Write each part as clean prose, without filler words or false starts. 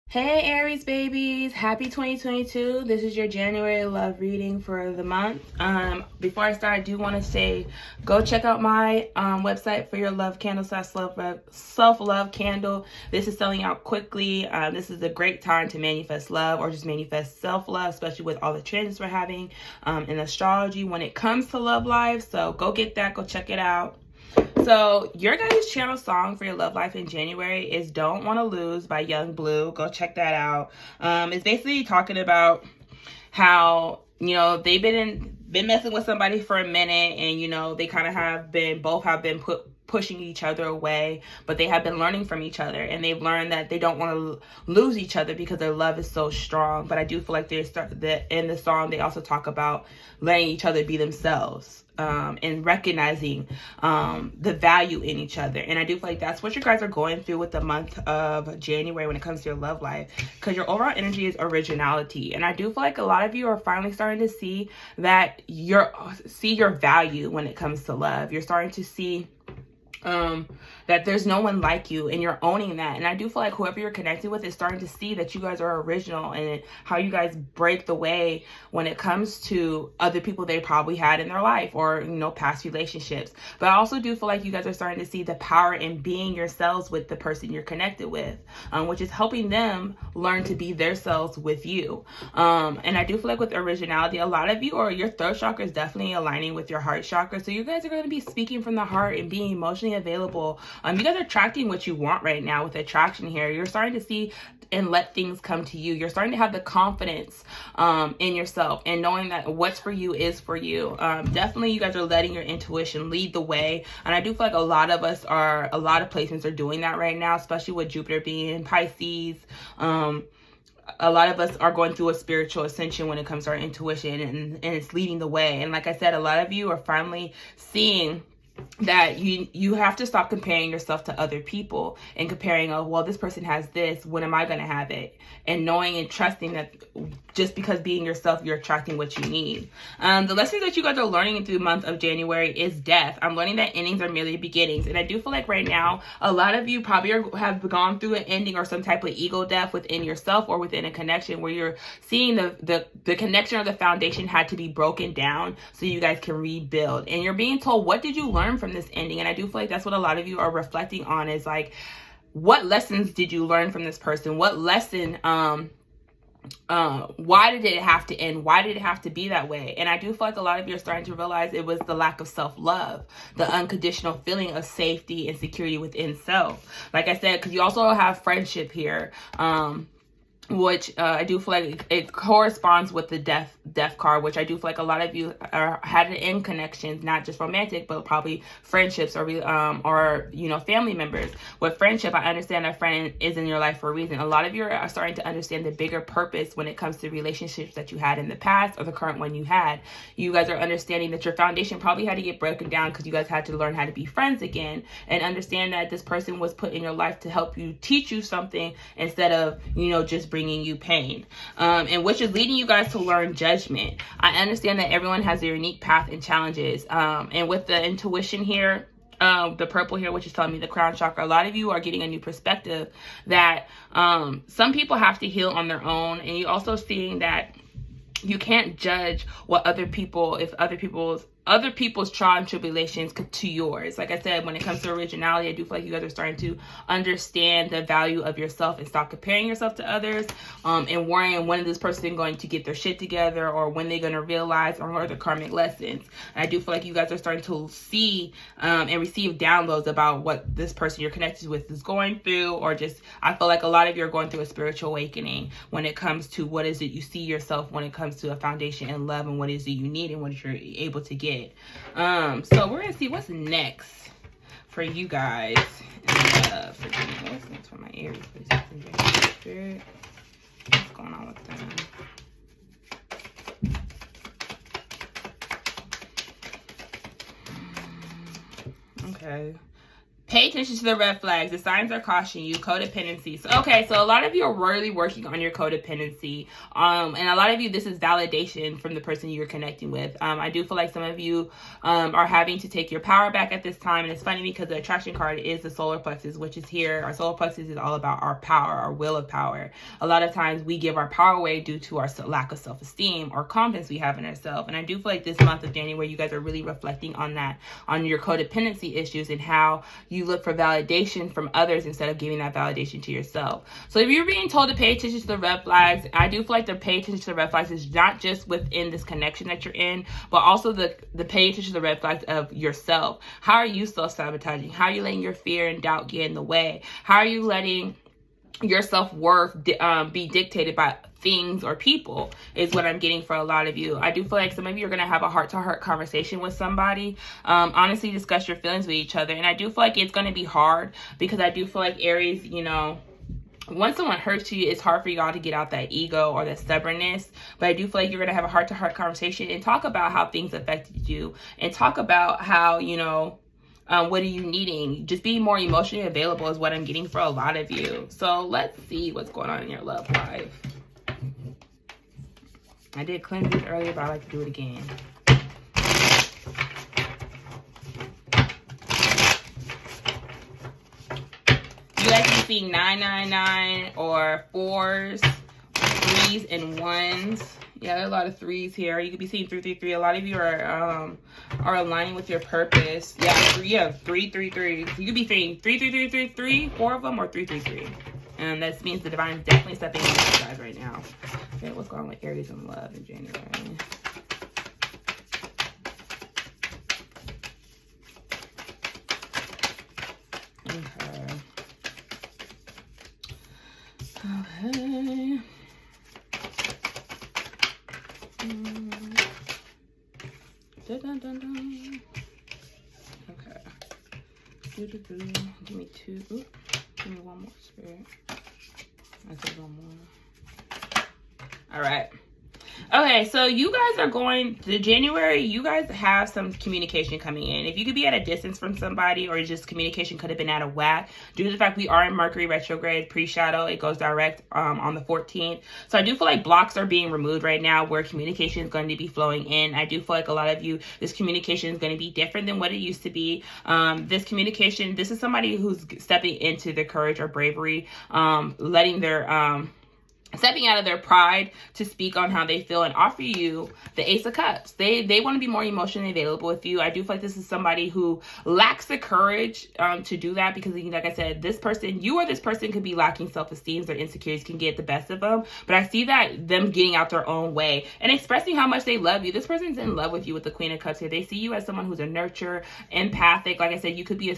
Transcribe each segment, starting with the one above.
Hey Aries babies, happy 2022. This is your January love reading for the month. Before I start, I do want to say go check out my website for your love candle slash self-love candle. This is selling out quickly. This is a great time to manifest love or just manifest self-love, especially with all the trends we're having in astrology when it comes to love life. So go get that, go check it out. So your guys' channel song for your love life in January is Don't Want to Lose by Young Blue. Go check that out. It's basically talking about how, they've been messing with somebody for a minute, and, they kind of both have been pushing each other away, but they have been learning from each other, and they've learned that they don't want to lose each other because their love is so strong. But I do feel like in the song, they also talk about letting each other be themselves. And recognizing the value in each other. And I do feel like that's what you guys are going through with the month of January when it comes to your love life, because your overall energy is originality. And I do feel like a lot of you are finally starting to see that your value when it comes to love. You're starting to see that there's no one like you, and you're owning that. And I do feel like whoever you're connected with is starting to see that you guys are original, and how you guys break the way when it comes to other people they probably had in their life, or past relationships. But I also do feel like you guys are starting to see the power in being yourselves with the person you're connected with, which is helping them learn to be themselves with you. And I do feel like with originality, a lot of you, or your throat chakra is definitely aligning with your heart chakra. So you guys are going to be speaking from the heart and being emotionally available. You guys are attracting what you want right now with attraction here. You're starting to see and let things come to you. You're starting to have the confidence in yourself, and knowing that what's for you is for you. Definitely you guys are letting your intuition lead the way. And I do feel like a lot of placements are doing that right now, especially with Jupiter being in Pisces. A lot of us are going through a spiritual ascension when it comes to our intuition, and it's leading the way. And like I said, a lot of you are finally seeing that you have to stop comparing yourself to other people, and comparing, oh, well, this person has this, when am I going to have it? And knowing and trusting that just because being yourself, you're attracting what you need. The lessons that you guys are learning through the month of January is death. I'm learning that endings are merely beginnings. And I do feel like right now, a lot of you probably have gone through an ending or some type of ego death within yourself, or within a connection where you're seeing the connection or the foundation had to be broken down so you guys can rebuild. And you're being told, what did you learn from this ending? And I do feel like that's what a lot of you are reflecting on, is like, what lessons did you learn from this person? What lesson, why did it have to end? Why did it have to be that way? And I do feel like a lot of you are starting to realize it was the lack of self-love, the unconditional feeling of safety and security within self. Like I said, because you also have friendship here, which I do feel like it corresponds with the death card, which I do feel like a lot of you had it in connections, not just romantic, but probably friendships, or family members. With friendship, I understand a friend is in your life for a reason. A lot of you are starting to understand the bigger purpose when it comes to relationships that you had in the past, or the current one you had. You guys are understanding that your foundation probably had to get broken down because you guys had to learn how to be friends again, and understand that this person was put in your life to help you, teach you something, instead of just bringing you pain, and which is leading you guys to learn judgment. I understand that everyone has their unique path and challenges, and with the intuition here, the purple here, which is telling me the crown chakra, a lot of you are getting a new perspective that some people have to heal on their own. And you're also seeing that you can't judge what other people's trial and tribulations to yours. Like I said, when it comes to originality, I do feel like you guys are starting to understand the value of yourself, and stop comparing yourself to others, and worrying when is this person going to get their shit together, or when they're going to realize or learn the karmic lessons. And I do feel like you guys are starting to see and receive downloads about what this person you're connected with is going through, or just, I feel like a lot of you are going through a spiritual awakening when it comes to what is it you see yourself when it comes to a foundation in love, and what is it you need, and what you're able to get. So we're gonna see what's next for you guys. What's next for my Aries? Spirit. What's going on with them? Okay. Pay attention to the red flags. The signs are cautioning you. Codependency. So, okay, so a lot of you are really working on your codependency. And a lot of you, this is validation from the person you're connecting with. I do feel like some of you are having to take your power back at this time. And it's funny because the attraction card is the solar plexus, which is here. Our solar plexus is all about our power, our will of power. A lot of times we give our power away due to our lack of self-esteem or confidence we have in ourselves. And I do feel like this month of January, you guys are really reflecting on that, on your codependency issues and how you look for validation from others instead of giving that validation to yourself. So if you're being told to pay attention to the red flags, I do feel like the pay attention to the red flags is not just within this connection that you're in, but also the pay attention to the red flags of yourself. How are you self-sabotaging? How are you letting your fear and doubt get in the way? How are you letting your self-worth be dictated by things or people is what I'm getting for a lot of you. I do feel like some of you are going to have a heart-to-heart conversation with somebody. Honestly, discuss your feelings with each other. And I do feel like it's going to be hard because I do feel like Aries, you know, once someone hurts you, it's hard for y'all to get out that ego or that stubbornness. But I do feel like you're going to have a heart-to-heart conversation and talk about how things affected you and talk about how, you know, what are you needing? Just being more emotionally available is what I'm getting for a lot of you. So let's see what's going on in your love life. I did cleanse this earlier, but I like to do it again. You guys can see 999 or 4s, 3s, and 1s. Yeah, there are a lot of 3s here. You could be seeing 333. A lot of you are aligning with your purpose. Yeah, 333. You could be seeing 33333, 4 of them, or 333. And that means the divine is definitely stepping in with you guys right now. Okay, what's going on with Aries and love in January? Okay. Okay. Dun, dun, dun, dun. Okay. Give me 2. Ooh, give me 1 more spirit. I said 1 more. All right. Okay, so you guys are going to January. You guys have some communication coming in. If you could be at a distance from somebody, or just communication could have been out of whack due to the fact we are in Mercury retrograde pre-shadow. It goes direct on the 14th. So I do feel like blocks are being removed right now where communication is going to be flowing in. I do feel like a lot of you, this communication is going to be different than what it used to be. This communication, this is somebody who's stepping into their courage or bravery, letting their stepping out of their pride to speak on how they feel and offer you the Ace of Cups. They want to be more emotionally available with you. I do feel like this is somebody who lacks the courage to do that because, like I said, this person, you or this person could be lacking self-esteem. Their insecurities can get the best of them. But I see that them getting out their own way and expressing how much they love you. This person's in love with you with the Queen of Cups here. They see you as someone who's a nurturer, empathic. Like I said, you could be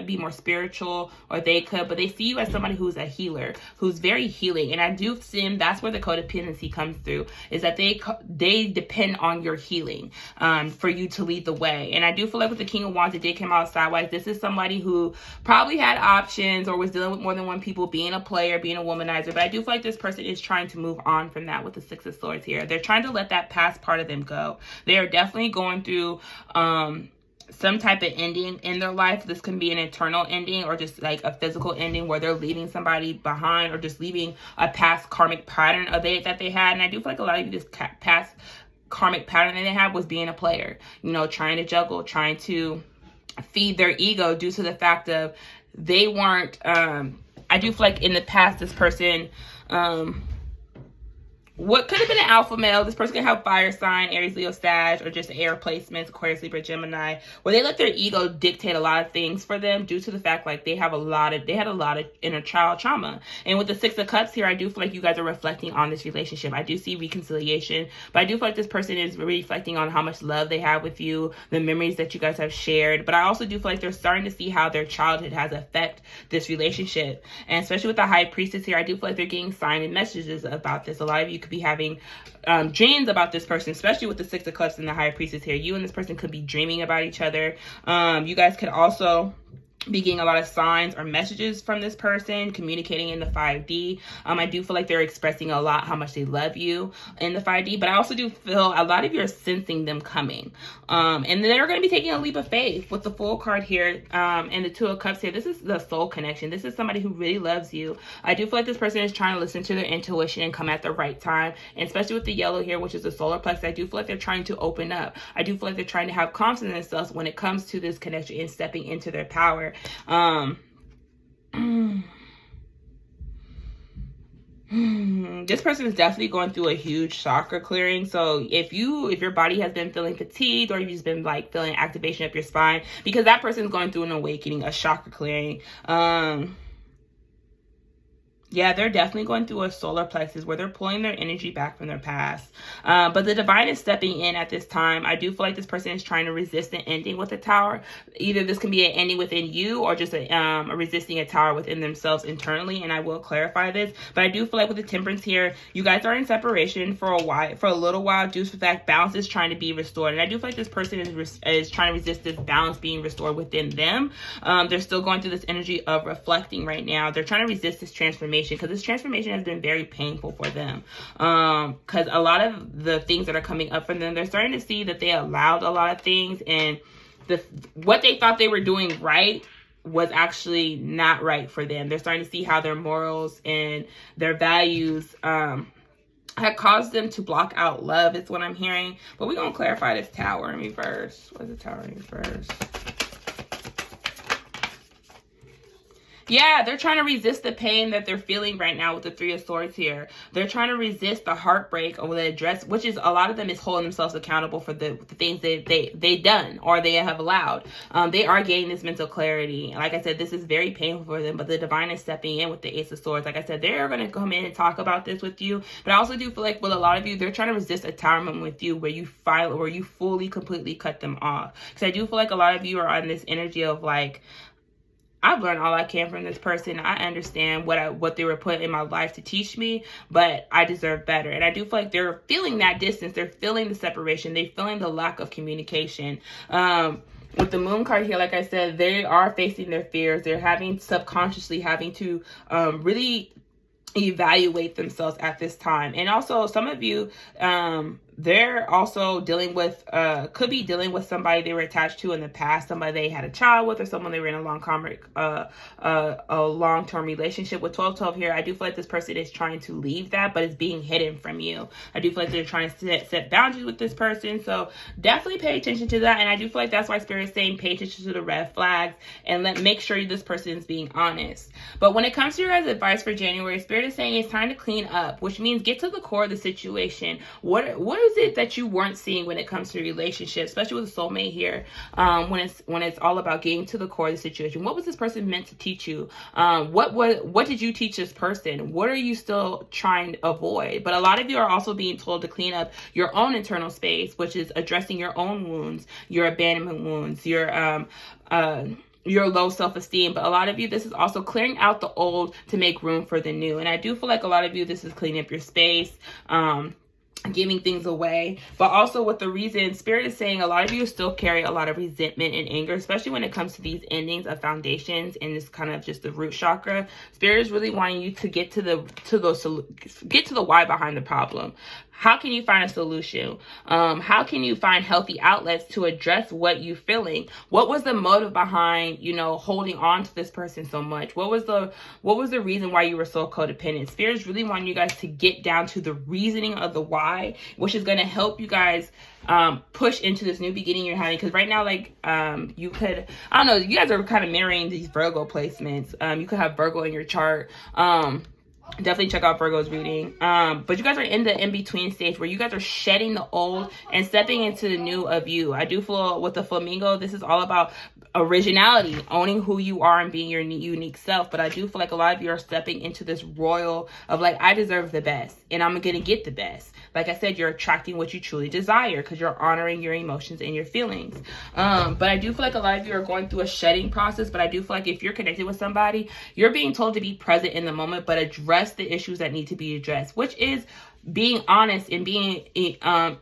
be more spiritual, or they could, but they see you as somebody who's a healer, who's very healing. And I do see that's where the codependency comes through, is that they depend on your healing for you to lead the way. And I do feel like with the King of Wands, it did come out sideways. This is somebody who probably had options or was dealing with more than one people, being a player, being a womanizer. But I do feel like this person is trying to move on from that with the Six of Swords here. They're trying to let that past part of them go. They are definitely going through some type of ending in their life. This can be an eternal ending or just like a physical ending where they're leaving somebody behind or just leaving a past karmic pattern that they had. And I do feel like a lot of you, this past karmic pattern that they had was being a player, you know, trying to juggle, trying to feed their ego due to the fact of they weren't, I do feel like in the past, this person, what could have been an alpha male, this person could have fire sign, Aries, Leo, Sag, or just air placements, Aquarius, Libra, Gemini, where they let their ego dictate a lot of things for them due to the fact like they had a lot of inner child trauma. And with the Six of Cups here, I do feel like you guys are reflecting on this relationship. I do see reconciliation, but I do feel like this person is reflecting on how much love they have with you, the memories that you guys have shared. But I also do feel like they're starting to see how their childhood has affected this relationship. And especially with the High Priestess here, I do feel like they're getting signs and messages about this. A lot of you could be having dreams about this person, especially with the Six of Cups and the High Priestess here. You and this person could be dreaming about each other. You guys could also be getting a lot of signs or messages from this person communicating in the 5D. I do feel like they're expressing a lot how much they love you in the 5D, but I also do feel a lot of you are sensing them coming. And they're going to be taking a leap of faith with the Fool card here, and the Two of Cups here. This is the soul connection. This is somebody who really loves you. I do feel like this person is trying to listen to their intuition and come at the right time, and especially with the yellow here, which is the solar plexus. I do feel like they're trying to open up. I do feel like they're trying to have confidence in themselves when it comes to this connection and stepping into their power. This person is definitely going through a huge chakra clearing. So if your body has been feeling fatigued, or you've just been like feeling activation up your spine, because that person is going through an awakening, a chakra clearing. Yeah, they're definitely going through a solar plexus where they're pulling their energy back from their past. But the divine is stepping in at this time. I do feel like this person is trying to resist an ending with the Tower. Either this can be an ending within you, or just a resisting a Tower within themselves internally. And I will clarify this. But I do feel like with the Temperance here, you guys are in separation for a little while due to the fact balance is trying to be restored. And I do feel like this person is trying to resist this balance being restored within them. They're still going through this energy of reflecting right now. They're trying to resist this transformation, because this transformation has been very painful for them, because a lot of the things that are coming up for them, they're starting to see that they allowed a lot of things, and what they thought they were doing right was actually not right for them. They're starting to see how their morals and their values had caused them to block out love, is what I'm hearing. But we're going to clarify this Tower in reverse. What's the Tower in reverse? Yeah, they're trying to resist the pain that they're feeling right now with the Three of Swords here. They're trying to resist the heartbreak or the address, which is a lot of them is holding themselves accountable for the things they've done or they have allowed. They are gaining this mental clarity. Like I said, this is very painful for them, but the divine is stepping in with the Ace of Swords. Like I said, they're going to come in and talk about this with you. But I also do feel like with a lot of you, they're trying to resist a Tower moment with you where you fully, completely cut them off. Because I do feel like a lot of you are on this energy of like, I've learned all I can from this person. I understand what they were put in my life to teach me, but I deserve better. And I do feel like they're feeling that distance. They're feeling the separation. They're feeling the lack of communication. With the Moon card here, like I said, they are facing their fears. They're subconsciously having to really evaluate themselves at this time. And also some of you, they're also dealing with, could be dealing with somebody they were attached to in the past, somebody they had a child with, or someone they were in a long-term relationship with. 12-12 here, I do feel like this person is trying to leave that, but it's being hidden from you. I do feel like they're trying to set boundaries with this person, so definitely pay attention to that. And I do feel like that's why Spirit is saying pay attention to the red flags and make sure this person is being honest. But when it comes to your guys' advice for January, Spirit is saying it's time to clean up, which means get to the core of the situation. What is it that you weren't seeing when it comes to relationships, especially with a soulmate here, when it's all about getting to the core of the situation? What was this person meant to teach you? What did you teach this person? What are you still trying to avoid? But a lot of you are also being told to clean up your own internal space, which is addressing your own wounds, your abandonment wounds, your low self-esteem. But a lot of you, this is also clearing out the old to make room for the new. And I do feel like a lot of you, this is cleaning up your space, giving things away. But also with the reason, Spirit is saying a lot of you still carry a lot of resentment and anger, especially when it comes to these endings of foundations and this kind of just the root chakra. Spirit is really wanting you to get to the why behind the problem. How can you find a solution? How can you find healthy outlets to address what you're feeling? What was the motive behind, holding on to this person so much? What was the reason why you were so codependent? Spirit is really wanting you guys to get down to the reasoning of the why, which is going to help you guys push into this new beginning you're having. Because right now, you could, I don't know, you guys are kind of mirroring these Virgo placements. You could have Virgo in your chart. Definitely check out Virgo's reading. But you guys are in the in-between stage where you guys are shedding the old and stepping into the new of you. I do feel with the flamingo, this is all about originality, owning who you are and being your unique self. But I do feel like a lot of you are stepping into this royal of I deserve the best and I'm gonna get the best. Like I said, you're attracting what you truly desire because you're honoring your emotions and your feelings. But I do feel like a lot of you are going through a shedding process. But I do feel like if you're connected with somebody, you're being told to be present in the moment, but address the issues that need to be addressed, which is being honest and being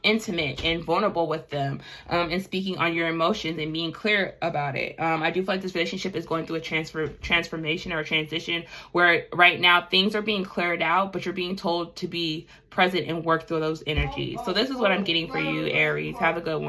intimate and vulnerable with them, and speaking on your emotions and being clear about it. I do feel like this relationship is going through a transformation or a transition where right now things are being cleared out, but you're being told to be present and work through those energies. So this is what I'm getting for you, Aries. Have a good one.